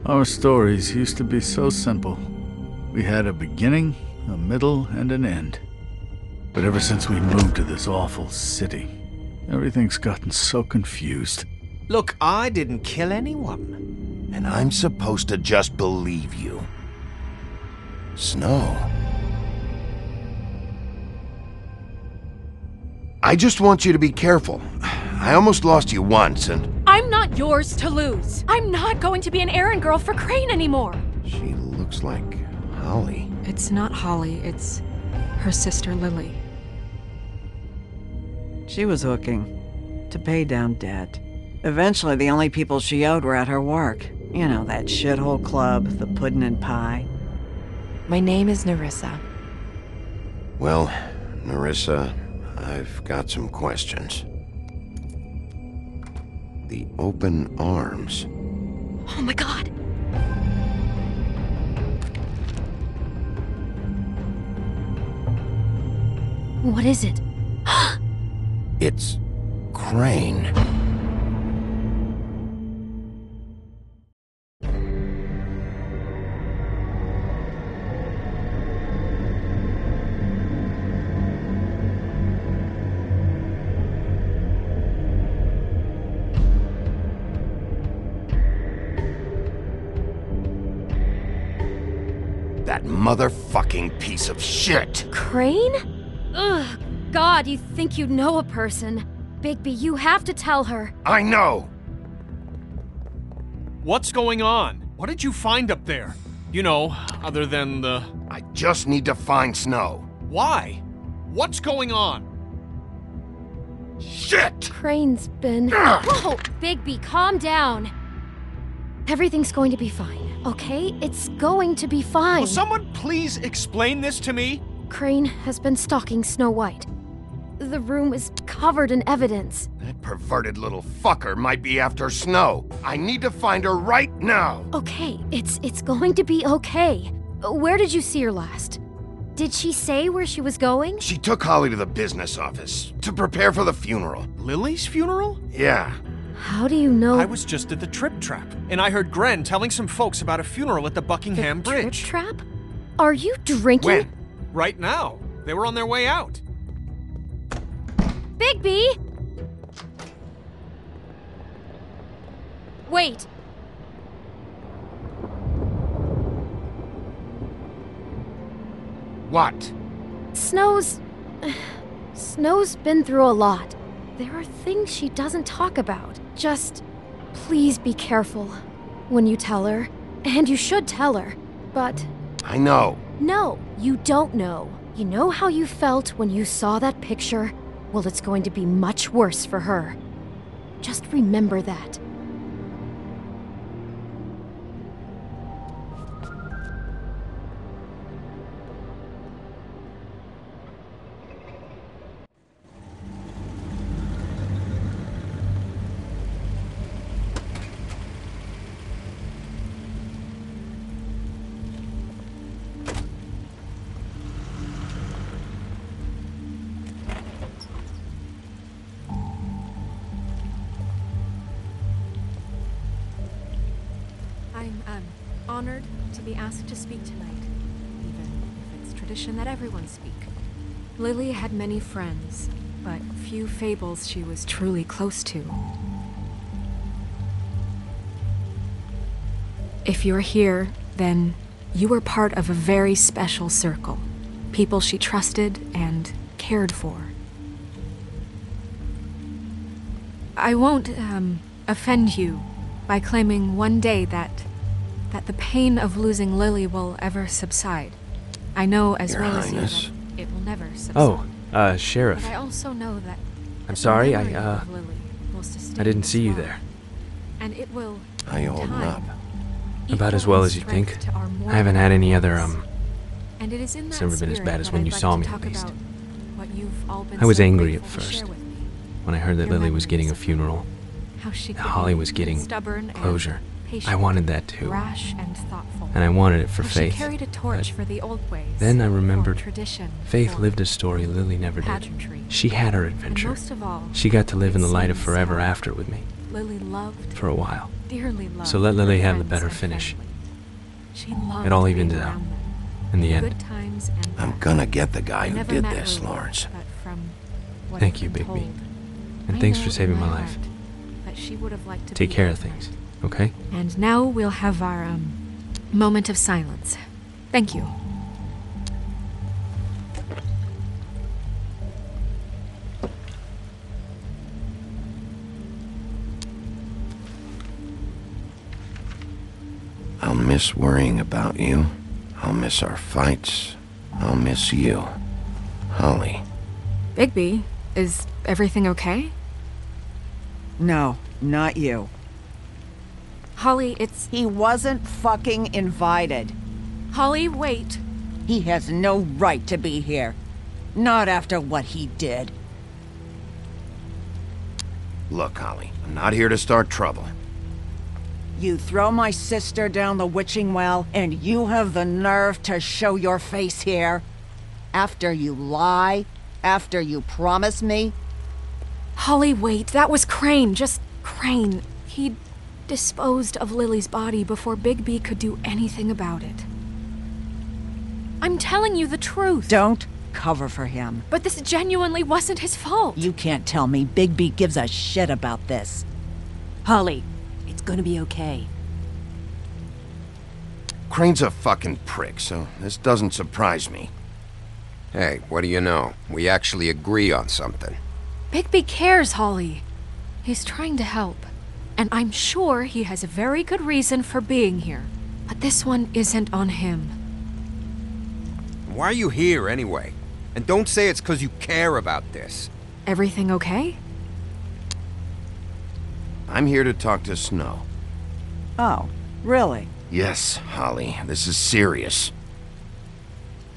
Our stories used to be so simple. We had a beginning, a middle, and an end. But ever since we moved to this awful city, everything's gotten so confused. Look, I didn't kill anyone. And I'm supposed to just believe you. Snow. I just want you to be careful. I almost lost you once, and... I'm not yours to lose. I'm not going to be an errand girl for Crane anymore. She looks like Holly. It's not Holly, it's her sister Lily. She was hooking to pay down debt. Eventually, the only people she owed were at her work. You know, that shithole club, the Puddin' and Pie. My name is Nerissa. Well, Nerissa, I've got some questions. The open arms. Oh my god. What is it? It's Crane. That motherfucking piece of shit! Crane? Ugh, God, you think you know a person. Bigby, you have to tell her. I know! What's going on? What did you find up there? You know, other than the... I just need to find Snow. Why? What's going on? Shit! Crane's been... Whoa! Bigby, calm down. Everything's going to be fine, okay? It's going to be fine. Will someone please explain this to me? Crane has been stalking Snow White. The room is covered in evidence. That perverted little fucker might be after Snow. I need to find her right now. Okay, it's going to be okay. Where did you see her last? Did she say where she was going? She took Holly to the business office to prepare for the funeral. Lily's funeral? Yeah. How do you know? I was just at the Trip Trap, and I heard Gren telling some folks about a funeral at the Buckingham Bridge. Trip Trap? Are you drinking? When? Right now. They were on their way out. Bigby! Wait. What? Snow's been through a lot. There are things she doesn't talk about. Just, please be careful when you tell her. And you should tell her. But... I know. No, you don't know. You know how you felt when you saw that picture? Well, it's going to be much worse for her. Just remember that. I'm honored to be asked to speak tonight, even if it's tradition that everyone speak. Lily had many friends, but few fables she was truly close to. If you're here, then you were part of a very special circle. People she trusted and cared for. I won't, offend you by claiming one day that the pain of losing Lily will ever subside. I know as Your well as you Highness. that it will never subside. Oh, Sheriff. But I also know that I'm the sorry, memory of Lily will sustain I didn't us see you long. there. And it will, How you holding time, up? About as equal well in as you strength think. to our I haven't had any other, mortal And it is in it's that never been as spirit bad as that when I'd you like saw to me, talk at least. about what you've all been I was so angry at grateful to first, share with me. when I heard that Your Lily was getting a memories of funeral. How she could Holly be was getting stubborn closure. And patient, I wanted that too. rash and thoughtful. And I wanted it for How Faith. She carried a torch but for the old ways. then I for remembered tradition. Faith for lived a story Lily never did. pageantry. She had her And adventure. most of all, She got to live in the light of seems forever how after with me, Lily loved, for a while. dearly loved. So let Lily her have the friends better and finish. family. She loved It all being evens out, around them. in the end. Good times and I'm bad. gonna get the guy I who never did met this, Lily, Lawrence. but from what Thank I've you, been Bigby. told, And I thanks know for in saving my my life. heart that she would have liked to Take be care there of things, tonight. okay? And now we'll have our moment of silence. Thank you. I'll miss worrying about you. I'll miss our fights. I'll miss you. Holly. Bigby, is everything okay? No, not you. Holly, it's... He wasn't fucking invited. Holly, wait. He has no right to be here. Not after what he did. Look, Holly, I'm not here to start trouble. You throw my sister down the witching well, and you have the nerve to show your face here? After you lie? After you promise me? Holly, wait. That was Crane. Just Crane. He disposed of Lily's body before Bigby could do anything about it. I'm telling you the truth. Don't cover for him. But this genuinely wasn't his fault. You can't tell me Bigby gives a shit about this. Holly, it's gonna be okay. Crane's a fucking prick, so this doesn't surprise me. Hey, what do you know? We actually agree on something. Bigby cares, Holly. He's trying to help. And I'm sure he has a very good reason for being here. But this one isn't on him. Why are you here, anyway? And don't say it's because you care about this. Everything okay? I'm here to talk to Snow. Oh, really? Yes, Holly, this is serious.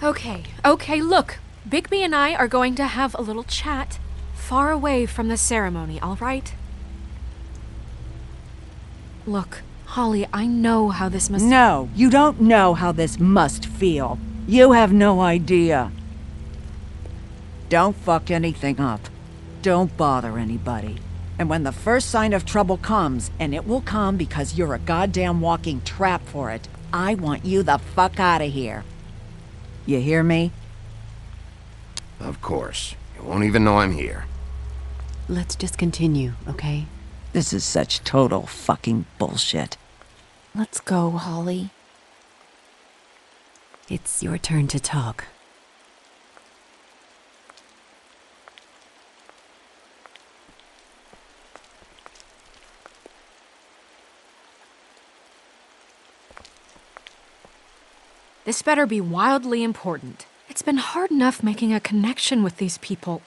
Okay, look. Bigby and I are going to have a little chat far away from the ceremony, all right? Look, Holly, I know how this must... No, you don't know how this must feel. You have no idea. Don't fuck anything up. Don't bother anybody. And when the first sign of trouble comes, and it will come because you're a goddamn walking trap for it, I want you the fuck out of here. You hear me? Of course. You won't even know I'm here. Let's just continue, okay? This is such total fucking bullshit. Let's go, Holly. It's your turn to talk. This better be wildly important. It's been hard enough making a connection with these people.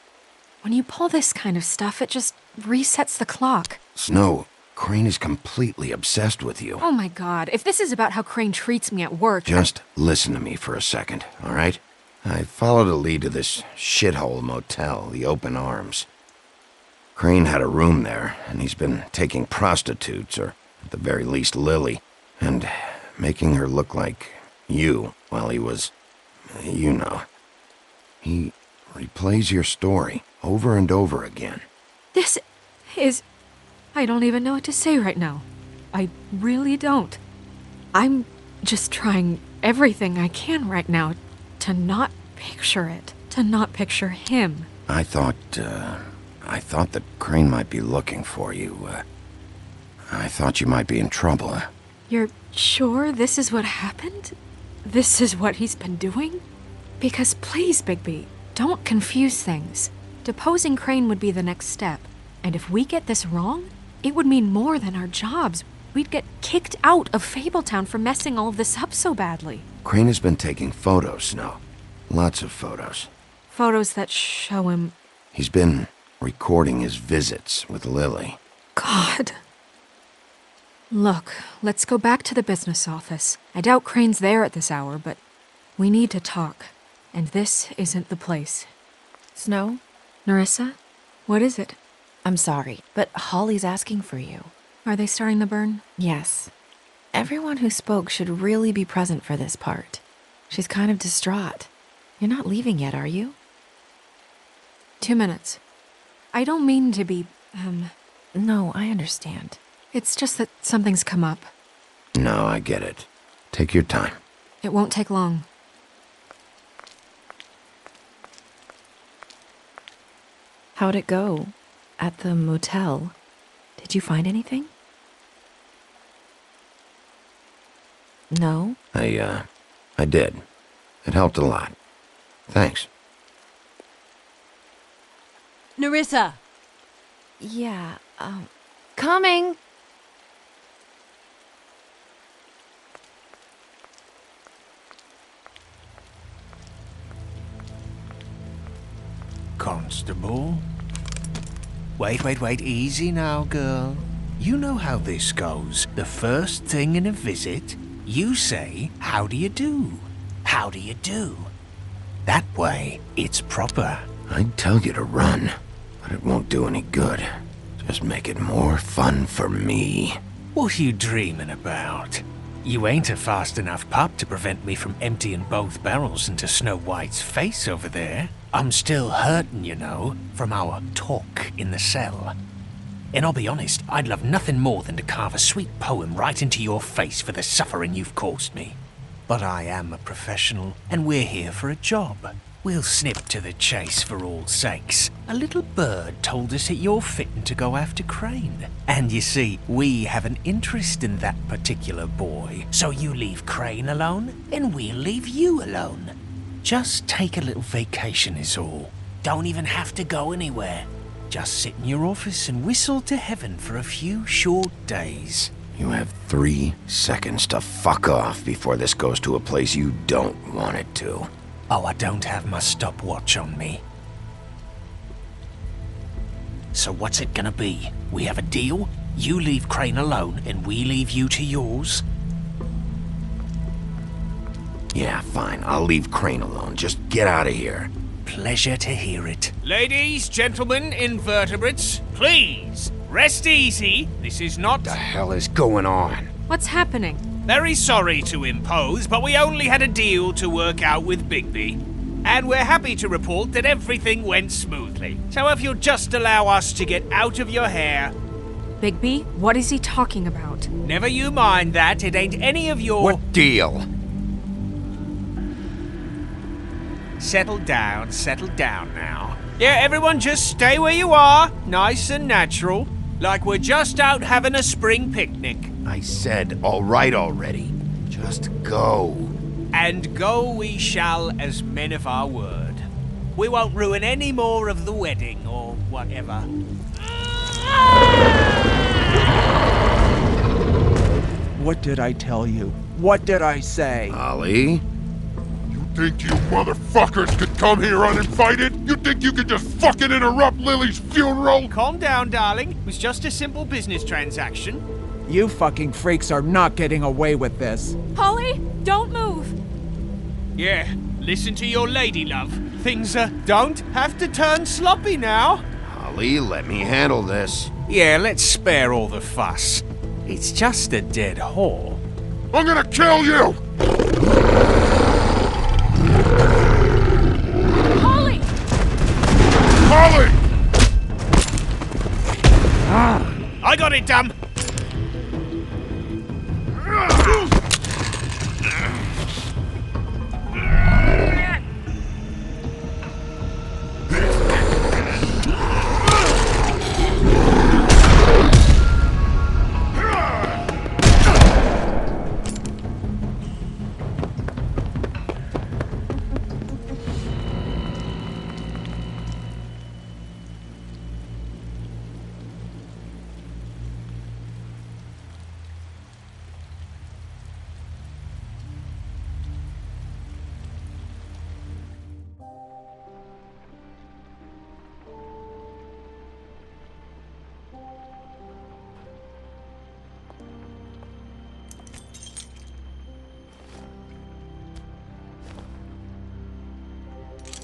When you pull this kind of stuff, it just resets the clock. Snow, Crane is completely obsessed with you. Oh my god, if this is about how Crane treats me at work... Just listen to me for a second, all right? I followed a lead to this shithole motel, the Open Arms. Crane had a room there, and he's been taking prostitutes, or at the very least Lily, and making her look like you while he was... you know. He replays your story over and over again. This is... I don't even know what to say right now. I really don't. I'm just trying everything I can right now to not picture it, to not picture him. I thought that Crane might be looking for you. I thought you might be in trouble. You're sure this is what happened? This is what he's been doing? Because please, Bigby, don't confuse things. Deposing Crane would be the next step, and if we get this wrong, it would mean more than our jobs. We'd get kicked out of Fabletown for messing all of this up so badly. Crane has been taking photos, Snow. Lots of photos. Photos that show him... He's been recording his visits with Lily. God. Look, let's go back to the business office. I doubt Crane's there at this hour, but we need to talk. And this isn't the place. Snow? Nerissa? What is it? I'm sorry, but Holly's asking for you. Are they starting the burn? Yes. Everyone who spoke should really be present for this part. She's kind of distraught. You're not leaving yet, are you? 2 minutes. I don't mean to be, No, I understand. It's just that something's come up. No, I get it. Take your time. It won't take long. How'd it go? At the motel? Did you find anything? No? I did. It helped a lot. Thanks. Nerissa! Yeah, coming! Constable? Wait, easy now, girl. You know how this goes. The first thing in a visit, you say, "How do you do? How do you do?" That way, it's proper. I'd tell you to run, but it won't do any good. Just make it more fun for me. What are you dreaming about? You ain't a fast enough pup to prevent me from emptying both barrels into Snow White's face over there. I'm still hurting, you know, from our talk in the cell. And I'll be honest, I'd love nothing more than to carve a sweet poem right into your face for the suffering you've caused me. But I am a professional, and we're here for a job. We'll snip to the chase for all sakes. A little bird told us that you're fitting to go after Crane. And you see, we have an interest in that particular boy. So you leave Crane alone, and we'll leave you alone. Just take a little vacation is all. Don't even have to go anywhere. Just sit in your office and whistle to heaven for a few short days. You have 3 seconds to fuck off before this goes to a place you don't want it to. Oh, I don't have my stopwatch on me. So what's it gonna be? We have a deal? You leave Crane alone and we leave you to yours? Yeah, fine. I'll leave Crane alone. Just get out of here. Pleasure to hear it. Ladies, gentlemen, invertebrates, please, rest easy. This is not... What the hell is going on? What's happening? Very sorry to impose, but we only had a deal to work out with Bigby. And we're happy to report that everything went smoothly. So if you'll just allow us to get out of your hair... Bigby, what is he talking about? Never you mind that, it ain't any of your... What deal? Settle down now. Yeah, everyone just stay where you are, nice and natural, like we're just out having a spring picnic. I said, all right already. Just go. And go we shall as men of our word. We won't ruin any more of the wedding or whatever. What did I tell you? What did I say? Ollie? Think you motherfuckers could come here uninvited? You think you could just fucking interrupt Lily's funeral? Calm down, darling. It was just a simple business transaction. You fucking freaks are not getting away with this. Holly, don't move! Yeah, listen to your lady love. Things don't have to turn sloppy now. Ollie, let me handle this. Yeah, let's spare all the fuss. It's just a dead whore. I'm gonna kill you! Holly! Holly! I got it, dumb.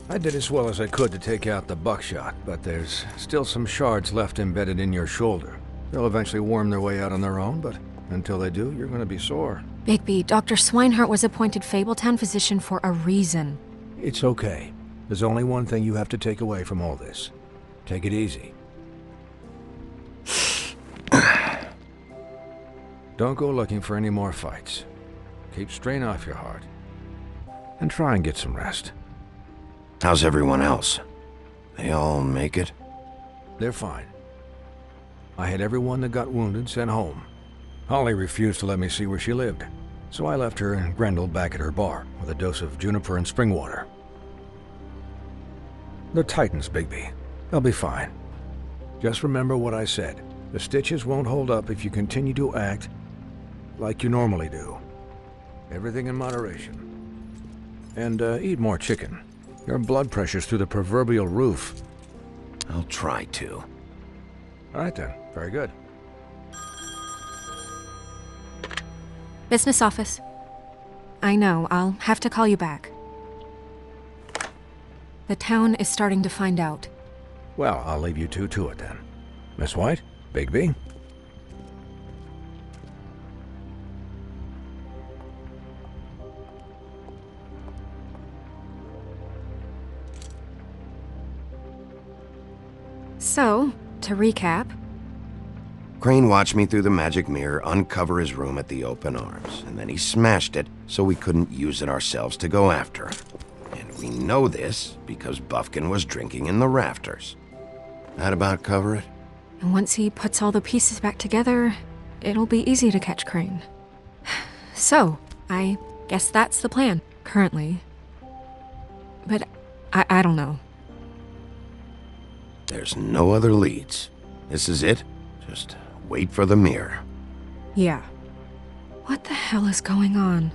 I did as well as I could to take out the buckshot, but there's still some shards left embedded in your shoulder. They'll eventually worm their way out on their own, but until they do, you're gonna be sore. Bigby, Dr. Swinehart was appointed Fabletown physician for a reason. It's okay. There's only one thing you have to take away from all this. Take it easy. Don't go looking for any more fights. Keep strain off your heart. And try and get some rest. How's everyone else? They all make it? They're fine. I had everyone that got wounded sent home. Holly refused to let me see where she lived, so I left her and Grendel back at her bar with a dose of juniper and spring water. They're Titans, Bigby. They'll be fine. Just remember what I said. The stitches won't hold up if you continue to act like you normally do. Everything in moderation. And eat more chicken. Your blood pressure's through the proverbial roof. I'll try to. All right then. Very good. Business office. I know, I'll have to call you back. The town is starting to find out. Well, I'll leave you two to it then. Miss White, Bigby. So, to recap... Crane watched me through the magic mirror uncover his room at the open arms, and then he smashed it so we couldn't use it ourselves to go after him. And we know this because Buffkin was drinking in the rafters. That about cover it? And once he puts all the pieces back together, it'll be easy to catch Crane. So, I guess that's the plan, currently. But I don't know. There's no other leads. This is it. Just wait for the mirror. Yeah. What the hell is going on?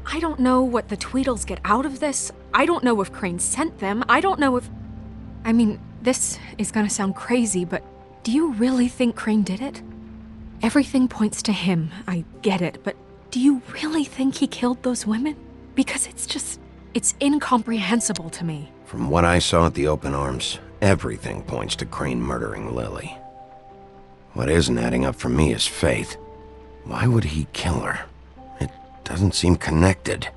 I don't know what the Tweedles get out of this. I don't know if Crane sent them. I don't know if... I mean, this is gonna sound crazy, but do you really think Crane did it? Everything points to him, I get it, but do you really think he killed those women? Because it's incomprehensible to me. From what I saw at the open arms, everything points to Crane murdering Lily. What isn't adding up for me is Faith. Why would he kill her? It doesn't seem connected.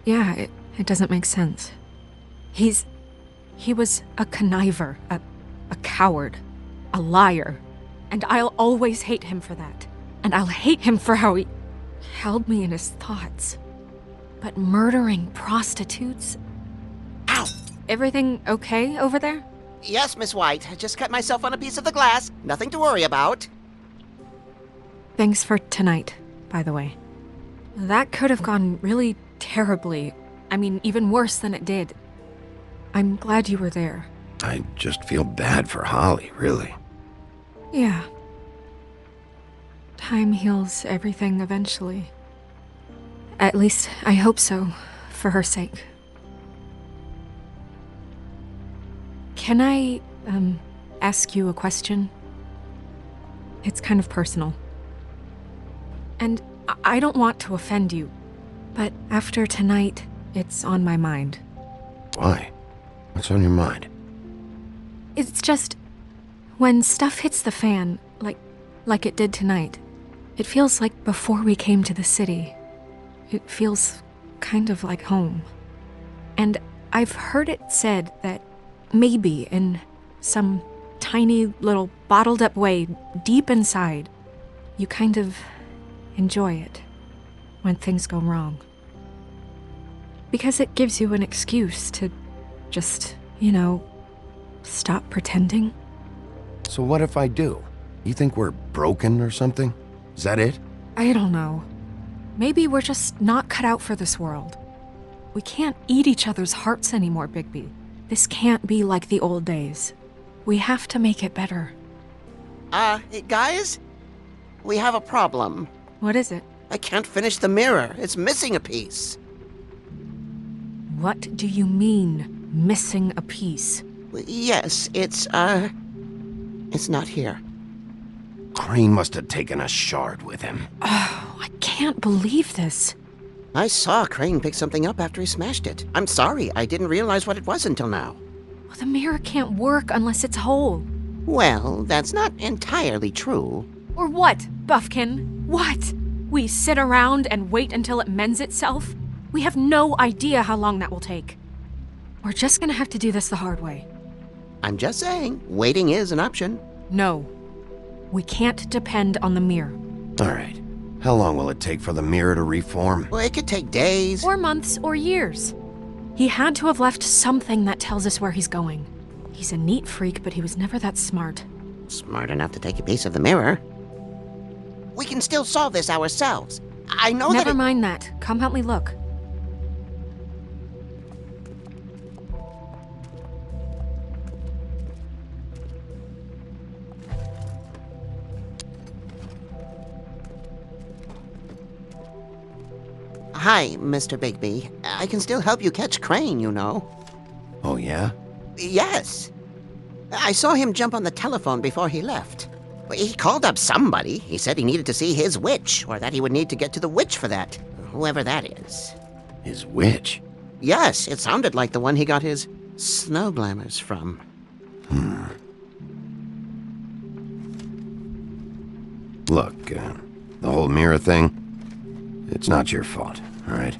Yeah, it doesn't make sense. He was a conniver, a coward, a liar. And I'll always hate him for that. And I'll hate him for how he held me in his thoughts. But murdering prostitutes? Ow! Everything okay over there? Yes, Miss White. I just cut myself on a piece of the glass. Nothing to worry about. Thanks for tonight, by the way. That could have gone really terribly. I mean, even worse than it did. I'm glad you were there. I just feel bad for Holly, really. Yeah. Time heals everything eventually. At least, I hope so, for her sake. Can I, ask you a question? It's kind of personal. And I don't want to offend you, but after tonight, it's on my mind. Why? What's on your mind? It's just, when stuff hits the fan, like it did tonight, it feels like before we came to the city. It feels kind of like home. And I've heard it said that maybe in some tiny little bottled up way deep inside, you kind of enjoy it when things go wrong. Because it gives you an excuse to just, stop pretending. So what if I do? You think we're broken or something? Is that it? I don't know. Maybe we're just not cut out for this world. We can't eat each other's hearts anymore, Bigby. This can't be like the old days. We have to make it better. Guys? We have a problem. What is it? I can't finish the mirror. It's missing a piece. What do you mean, missing a piece? Yes, it's not here. Crane must have taken a shard with him. Oh, I can't believe this. I saw Crane pick something up after he smashed it. I'm sorry, I didn't realize what it was until now. Well, the mirror can't work unless it's whole. Well, that's not entirely true. Or what, Buffkin? What? We sit around and wait until it mends itself? We have no idea how long that will take. We're just gonna have to do this the hard way. I'm just saying, waiting is an option. No. We can't depend on the mirror. All right. How long will it take for the mirror to reform? Well, it could take days. Or months, or years. He had to have left something that tells us where he's going. He's a neat freak, but he was never that smart. Smart enough to take a piece of the mirror. We can still solve this ourselves. I know that Never mind that. Come help me look. Hi, Mr. Bigby. I can still help you catch Crane, you know. Oh, yeah? Yes. I saw him jump on the telephone before he left. He called up somebody. He said he needed to see his witch, or that he would need to get to the witch for that. Whoever that is. His witch? Yes, it sounded like the one he got his snow glamours from. Look, the whole mirror thing, it's not your fault, all right?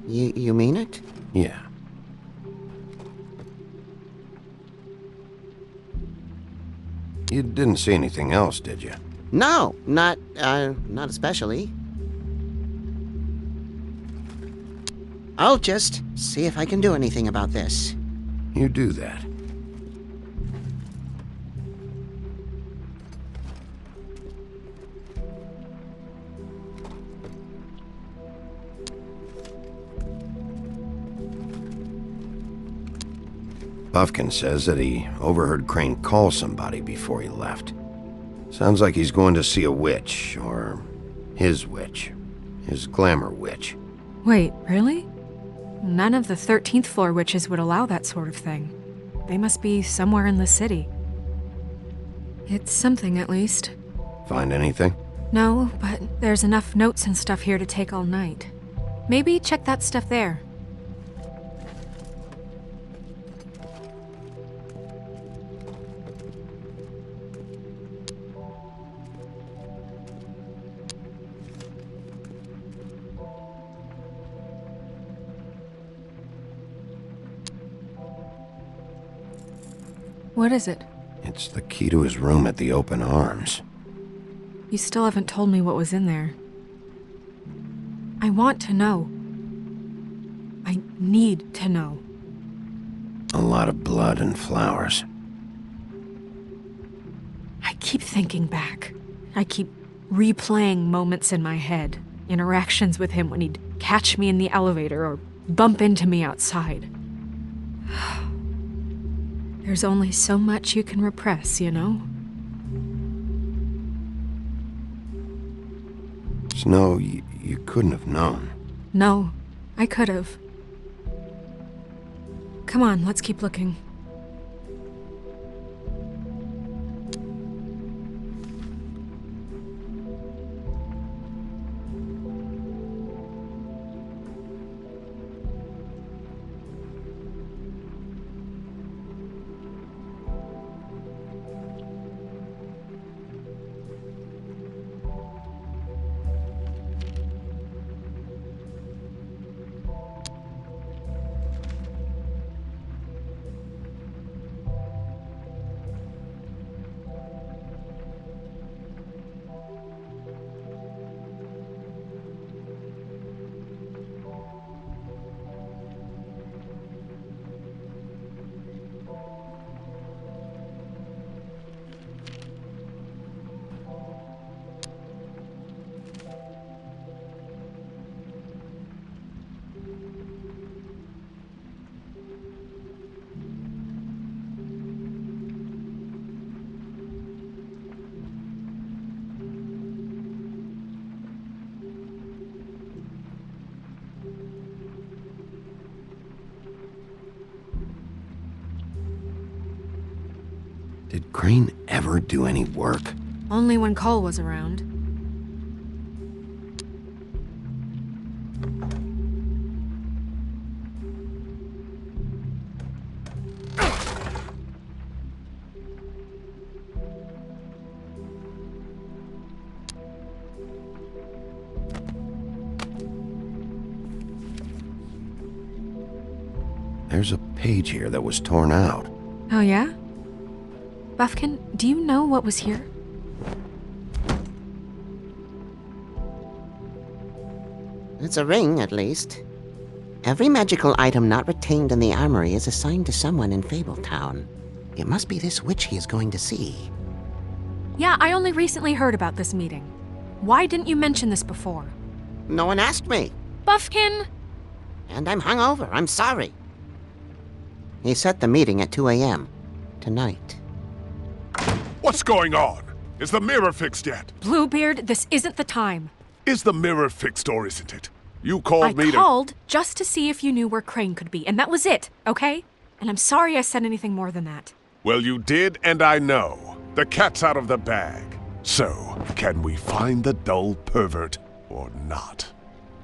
You mean it? Yeah. You didn't see anything else, did you? No, not especially. I'll just see if I can do anything about this. You do that. Buffkin says that he overheard Crane call somebody before he left. Sounds like he's going to see a witch, or his witch. His glamour witch. Wait, really? None of the 13th floor witches would allow that sort of thing. They must be somewhere in the city. It's something, at least. Find anything? No, but there's enough notes and stuff here to take all night. Maybe check that stuff there. What is it? It's the key to his room at the Open Arms. You still haven't told me what was in there. I want to know. I need to know. A lot of blood and flowers. I keep thinking back. I keep replaying moments in my head. Interactions with him when he'd catch me in the elevator or bump into me outside. There's only so much you can repress, you know? Snow, you couldn't have known. No, I could have. Come on, let's keep looking. Did Crane ever do any work? Only when Cole was around. There's a page here that was torn out. Oh, yeah? Buffkin, do you know what was here? It's a ring, at least. Every magical item not retained in the armory is assigned to someone in Fabletown. It must be this witch he is going to see. Yeah, I only recently heard about this meeting. Why didn't you mention this before? No one asked me. Buffkin! And I'm hungover. I'm sorry. He set the meeting at 2 a.m. tonight. What's going on? Is the mirror fixed yet? Bluebeard, this isn't the time. Is the mirror fixed or isn't it? You called me I called just to see if you knew where Crane could be, and that was it, okay? And I'm sorry I said anything more than that. Well, you did, and I know. The cat's out of the bag. So, can we find the dull pervert or not?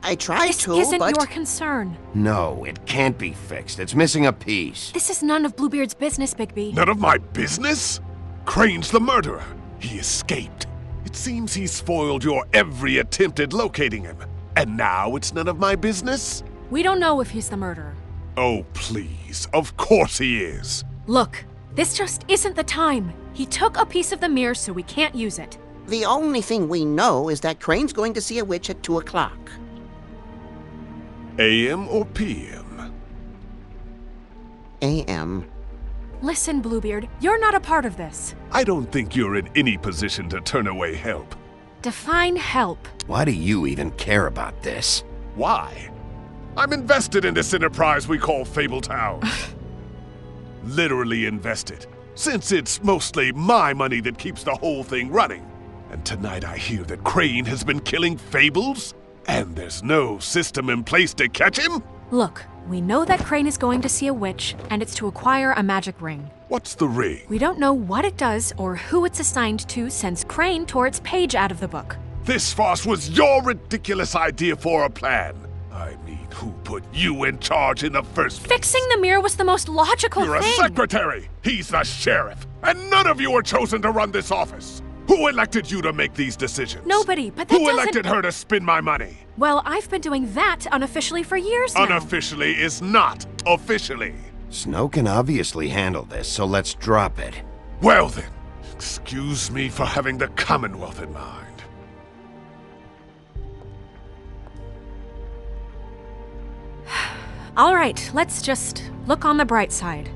I tried this to, isn't but... your concern. No, it can't be fixed. It's missing a piece. This is none of Bluebeard's business, Bigby. None of my business? Crane's the murderer. He escaped. It seems he's spoiled your every attempt at locating him. And now it's none of my business? We don't know if he's the murderer. Oh, please. Of course he is. Look, this just isn't the time. He took a piece of the mirror, so we can't use it. The only thing we know is that Crane's going to see a witch at 2 o'clock. AM or PM? AM. Listen, Bluebeard, you're not a part of this. I don't think you're in any position to turn away help. Define help. Why do you even care about this? Why? I'm invested in this enterprise we call Fabletown. Literally invested, since it's mostly my money that keeps the whole thing running. And tonight I hear that Crane has been killing Fables, and there's no system in place to catch him? Look, we know that Crane is going to see a witch, and it's to acquire a magic ring. What's the ring? We don't know what it does or who it's assigned to since Crane tore its page out of the book. This farce was your ridiculous idea for a plan. I mean, who put you in charge in the first place? Fixing the mirror was the most logical You're thing. a secretary! He's the sheriff! And none of you were chosen to run this office! Who elected you to make these decisions? Nobody, but that Who doesn't... elected her to spend my money? Well, I've been doing that unofficially for years now. Unofficially is not officially. Snow can obviously handle this, so let's drop it. Well then, excuse me for having the Commonwealth in mind. All right, let's just look on the bright side.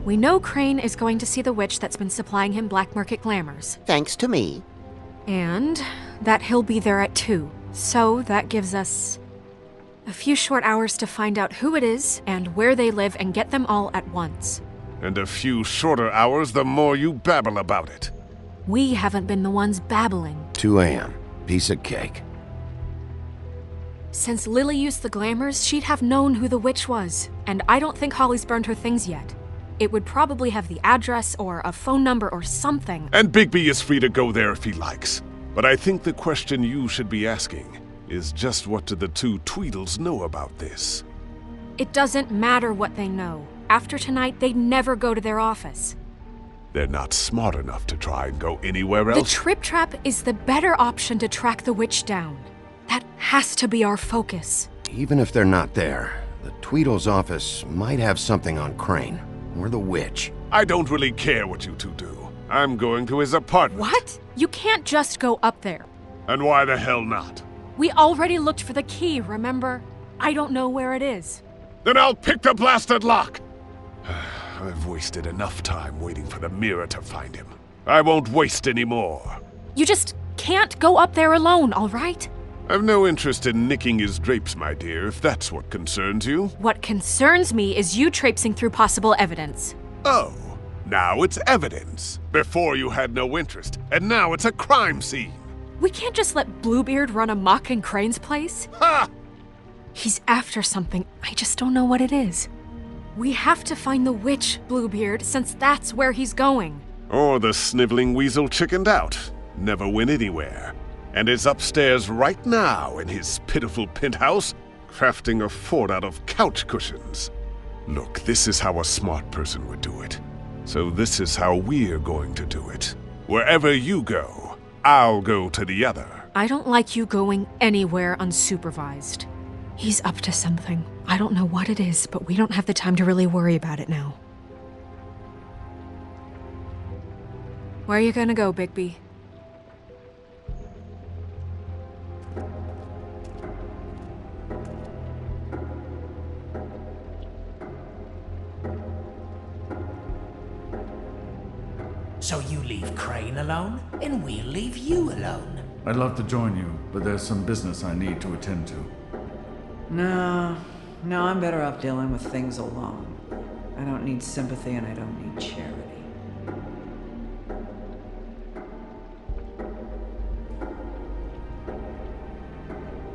We know Crane is going to see the witch that's been supplying him black market glamours. Thanks to me. And that he'll be there at 2. So that gives us a few short hours to find out who it is and where they live and get them all at once. And a few shorter hours the more you babble about it. We haven't been the ones babbling. 2 a.m. Piece of cake. Since Lily used the glamours, she'd have known who the witch was. And I don't think Holly's burned her things yet. It would probably have the address or a phone number or something. And Bigby is free to go there if he likes. But I think the question you should be asking is just what do the two Tweedles know about this? It doesn't matter what they know. After tonight, they'd never go to their office. They're not smart enough to try and go anywhere else. The Trip Trap is the better option to track the witch down. That has to be our focus. Even if they're not there, the Tweedles' office might have something on Crane. Or the witch. I don't really care what you two do. I'm going to his apartment. What? You can't just go up there. And why the hell not? We already looked for the key, remember? I don't know where it is. Then I'll pick the blasted lock! I've wasted enough time waiting for the mirror to find him. I won't waste any more. You just can't go up there alone, all right? I've no interest in nicking his drapes, my dear, if that's what concerns you. What concerns me is you traipsing through possible evidence. Oh, now it's evidence. Before you had no interest, and now it's a crime scene. We can't just let Bluebeard run amok in Crane's place. Ha! He's after something, I just don't know what it is. We have to find the witch, Bluebeard, since that's where he's going. Or the sniveling weasel chickened out. Never went anywhere. And is upstairs right now in his pitiful penthouse, crafting a fort out of couch cushions. Look, this is how a smart person would do it. So this is how we're going to do it. Wherever you go, I'll go to the other. I don't like you going anywhere unsupervised. He's up to something. I don't know what it is, but we don't have the time to really worry about it now. Where are you gonna go, Bigby? So you leave Crane alone, and we'll leave you alone. I'd love to join you, but there's some business I need to attend to. No, I'm better off dealing with things alone. I don't need sympathy and I don't need charity.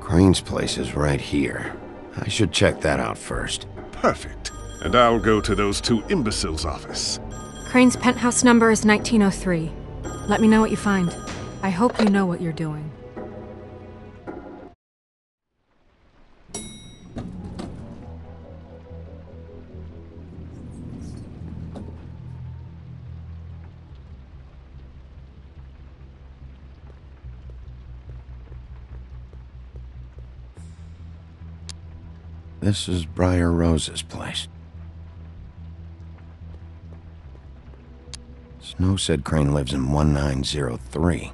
Crane's place is right here. I should check that out first. Perfect. And I'll go to those two imbeciles' office. Crane's penthouse number is 1903. Let me know what you find. I hope you know what you're doing. This is Briar Rose's place. Snow said Crane lives in 1903.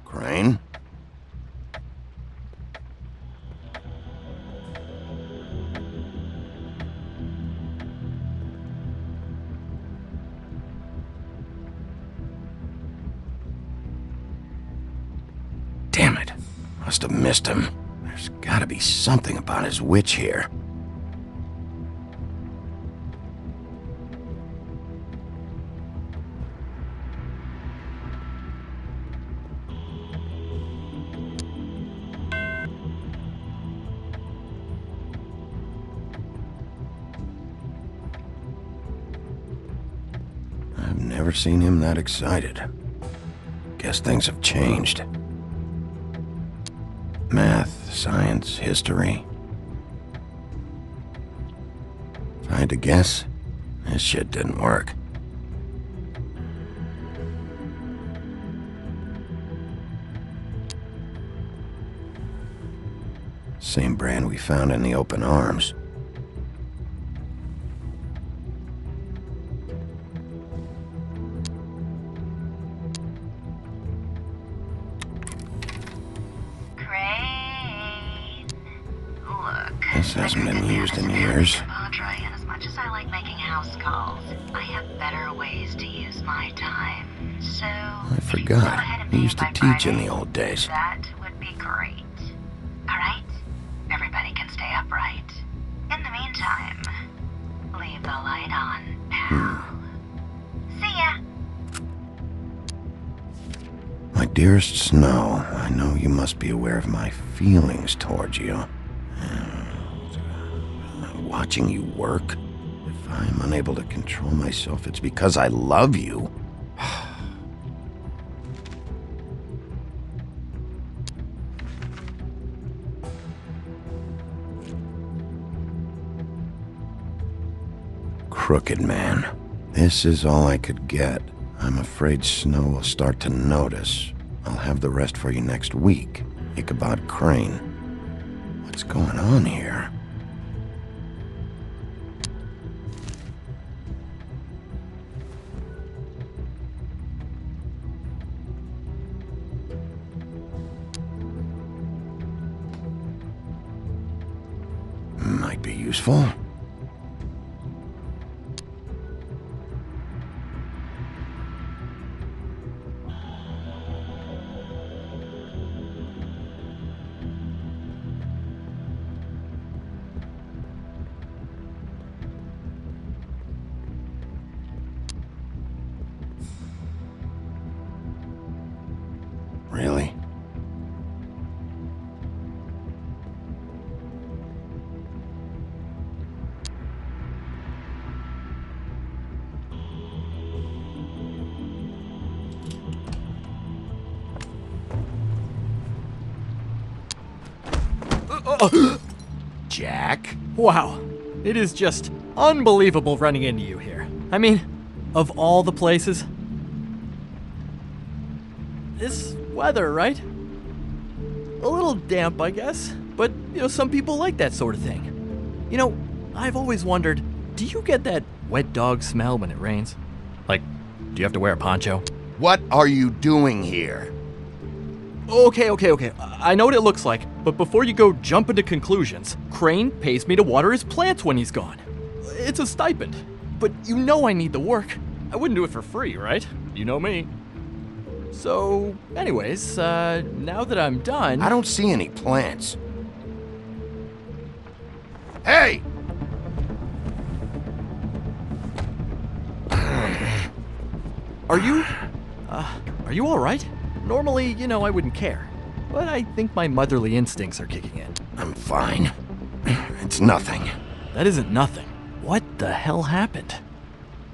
Crane? Damn it. Must have missed him. There's gotta be something about his witch here. I've never seen him that excited. Guess things have changed. Math, science, history. If I had to guess, this shit didn't work. Same brand we found in the open arms. This hasn't been used in years. Padre, and as much as I like making house calls, I have better ways to use my time. So I forgot. He used to teach in the old days. that would be great. Alright? Everybody can stay upright. In the meantime, leave the light on, pal. See ya! My dearest Snow, I know you must be aware of my feelings towards you. Watching you work, if I'm unable to control myself, it's because I love you. Crooked man. This is all I could get. I'm afraid Snow will start to notice. I'll have the rest for you next week. Ichabod Crane. What's going on here? Might be useful. Really? Jack? Wow, it is just unbelievable running into you here. I mean, of all the places. This weather, right? A little damp, I guess. But, some people like that sort of thing. I've always wondered, do you get that wet dog smell when it rains? Like, do you have to wear a poncho? What are you doing here? Okay. I know what it looks like, but before you go jumping to conclusions, Crane pays me to water his plants when he's gone. It's a stipend, but I need the work. I wouldn't do it for free, right? You know me. So, anyways, now that I'm done... I don't see any plants. Hey! Are you all right? Normally, I wouldn't care. But I think my motherly instincts are kicking in. I'm fine. It's nothing. That isn't nothing. What the hell happened?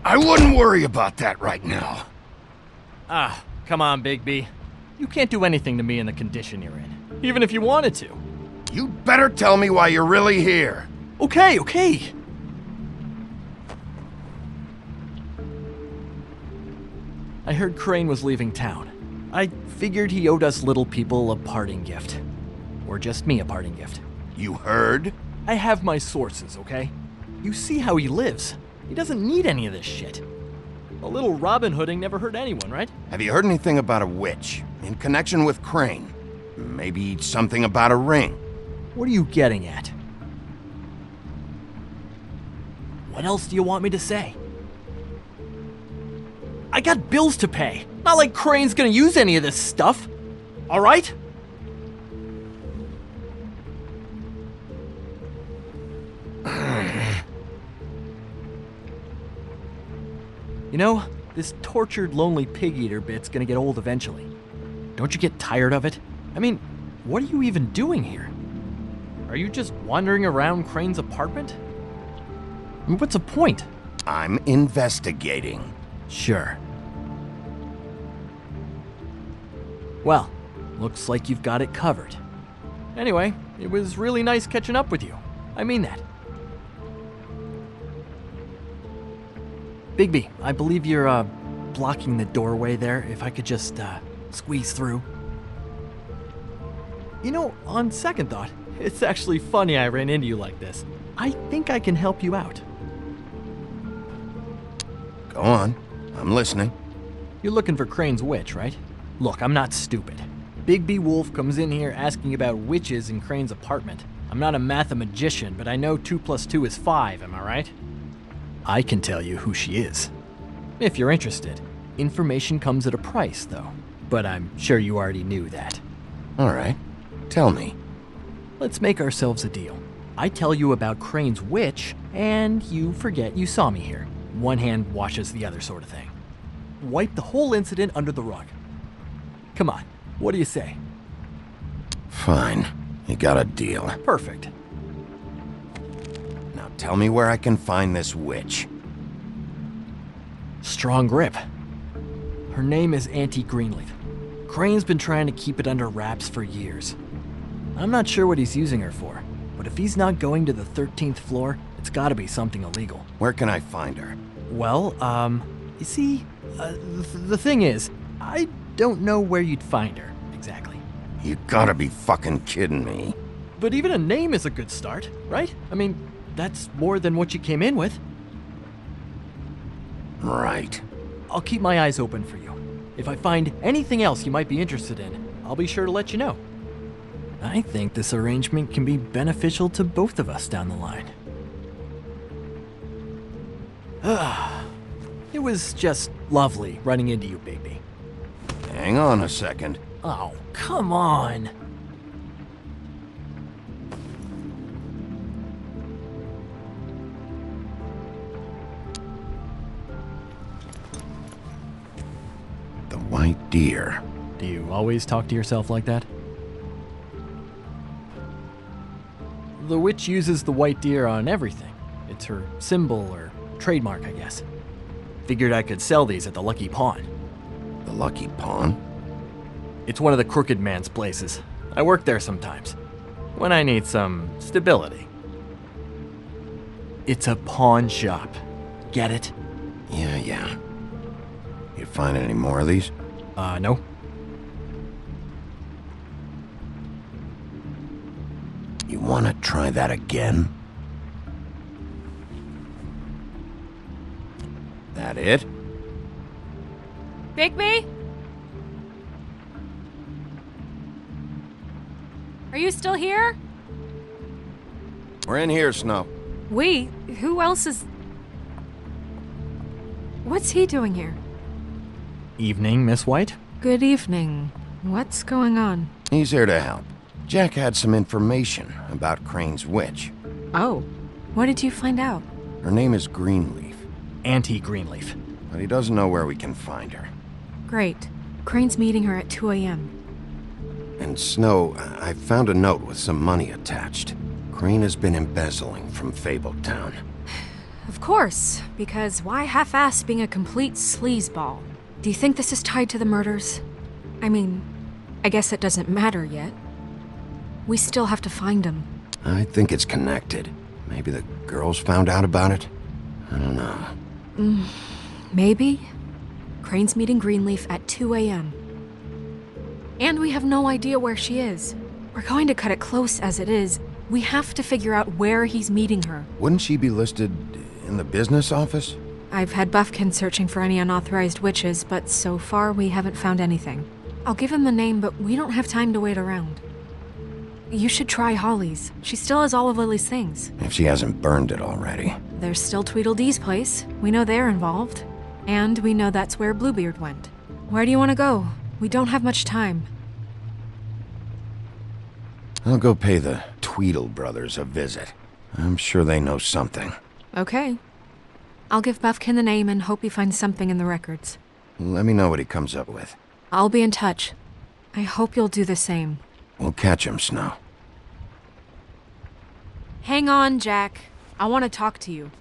I wouldn't worry about that right now. Come on, Big B. You can't do anything to me in the condition you're in, even if you wanted to. You'd better tell me why you're really here. Okay. I heard Crane was leaving town. I figured he owed us little people a parting gift. Or just me a parting gift. You heard? I have my sources, okay? You see how he lives. He doesn't need any of this shit. A little Robin Hooding never hurt anyone, right? Have you heard anything about a witch in connection with Crane? Maybe something about a ring? What are you getting at? What else do you want me to say? I got bills to pay. Not like Crane's gonna use any of this stuff. All right? This tortured, lonely pig-eater bit's gonna get old eventually. Don't you get tired of it? I mean, what are you even doing here? Are you just wandering around Crane's apartment? I mean, what's the point? I'm investigating. Sure. Well, looks like you've got it covered. Anyway, it was really nice catching up with you. I mean that. Bigby, I believe you're, blocking the doorway there. If I could just, squeeze through. On second thought, it's actually funny I ran into you like this. I think I can help you out. Go on. I'm listening. You're looking for Crane's witch, right? Look, I'm not stupid. Bigby Wolf comes in here asking about witches in Crane's apartment. I'm not a mathematician, but I know 2 + 2 is 5, am I right? I can tell you who she is. If you're interested. Information comes at a price, though. But I'm sure you already knew that. All right. Tell me. Let's make ourselves a deal. I tell you about Crane's witch, and you forget you saw me here. One hand washes the other sort of thing. Wipe the whole incident under the rug. Come on, what do you say? Fine. You got a deal. Perfect. Now tell me where I can find this witch. Strong grip. Her name is Auntie Greenleaf. Crane's been trying to keep it under wraps for years. I'm not sure what he's using her for, but if he's not going to the 13th floor, it's gotta be something illegal. Where can I find her? Well, you see, the thing is, I don't know where you'd find her, exactly. You gotta be fucking kidding me. But even a name is a good start, right? I mean, that's more than what you came in with. Right. I'll keep my eyes open for you. If I find anything else you might be interested in, I'll be sure to let you know. I think this arrangement can be beneficial to both of us down the line. It was just lovely running into you, Bigby. Hang on a second. Oh, come on. The white deer. Do you always talk to yourself like that? The witch uses the white deer on everything. It's her symbol or trademark, I guess. Figured I could sell these at the Lucky Pawn. The Lucky Pawn? It's one of the crooked man's places. I work there sometimes, when I need some stability. It's a pawn shop. Get it? Yeah. You find any more of these? No. You want to try that again? That it? Bigby? Are you still here? We're in here, Snow. We? Who else is... What's he doing here? Evening, Miss White? Good evening. What's going on? He's here to help. Jack had some information about Crane's witch. Oh. What did you find out? Her name is Greenleaf. Auntie Greenleaf. But he doesn't know where we can find her. Great. Crane's meeting her at 2 a.m. And Snow, I found a note with some money attached. Crane has been embezzling from Fabletown. Of course, because why half-ass being a complete sleazeball? Do you think this is tied to the murders? I mean, I guess it doesn't matter yet. We still have to find him. I think it's connected. Maybe the girls found out about it? I don't know. Maybe? Crane's meeting Greenleaf at 2 a.m. And we have no idea where she is. We're going to cut it close as it is. We have to figure out where he's meeting her. Wouldn't she be listed in the business office? I've had Buffkin searching for any unauthorized witches, but so far we haven't found anything. I'll give him the name, but we don't have time to wait around. You should try Holly's. She still has all of Lily's things. If she hasn't burned it already. There's still Tweedledee's place. We know they're involved. And we know that's where Bluebeard went. Where do you want to go? We don't have much time. I'll go pay the Tweedle brothers a visit. I'm sure they know something. Okay. I'll give Buffkin the name and hope he finds something in the records. Let me know what he comes up with. I'll be in touch. I hope you'll do the same. We'll catch him, Snow. Hang on, Jack. I want to talk to you.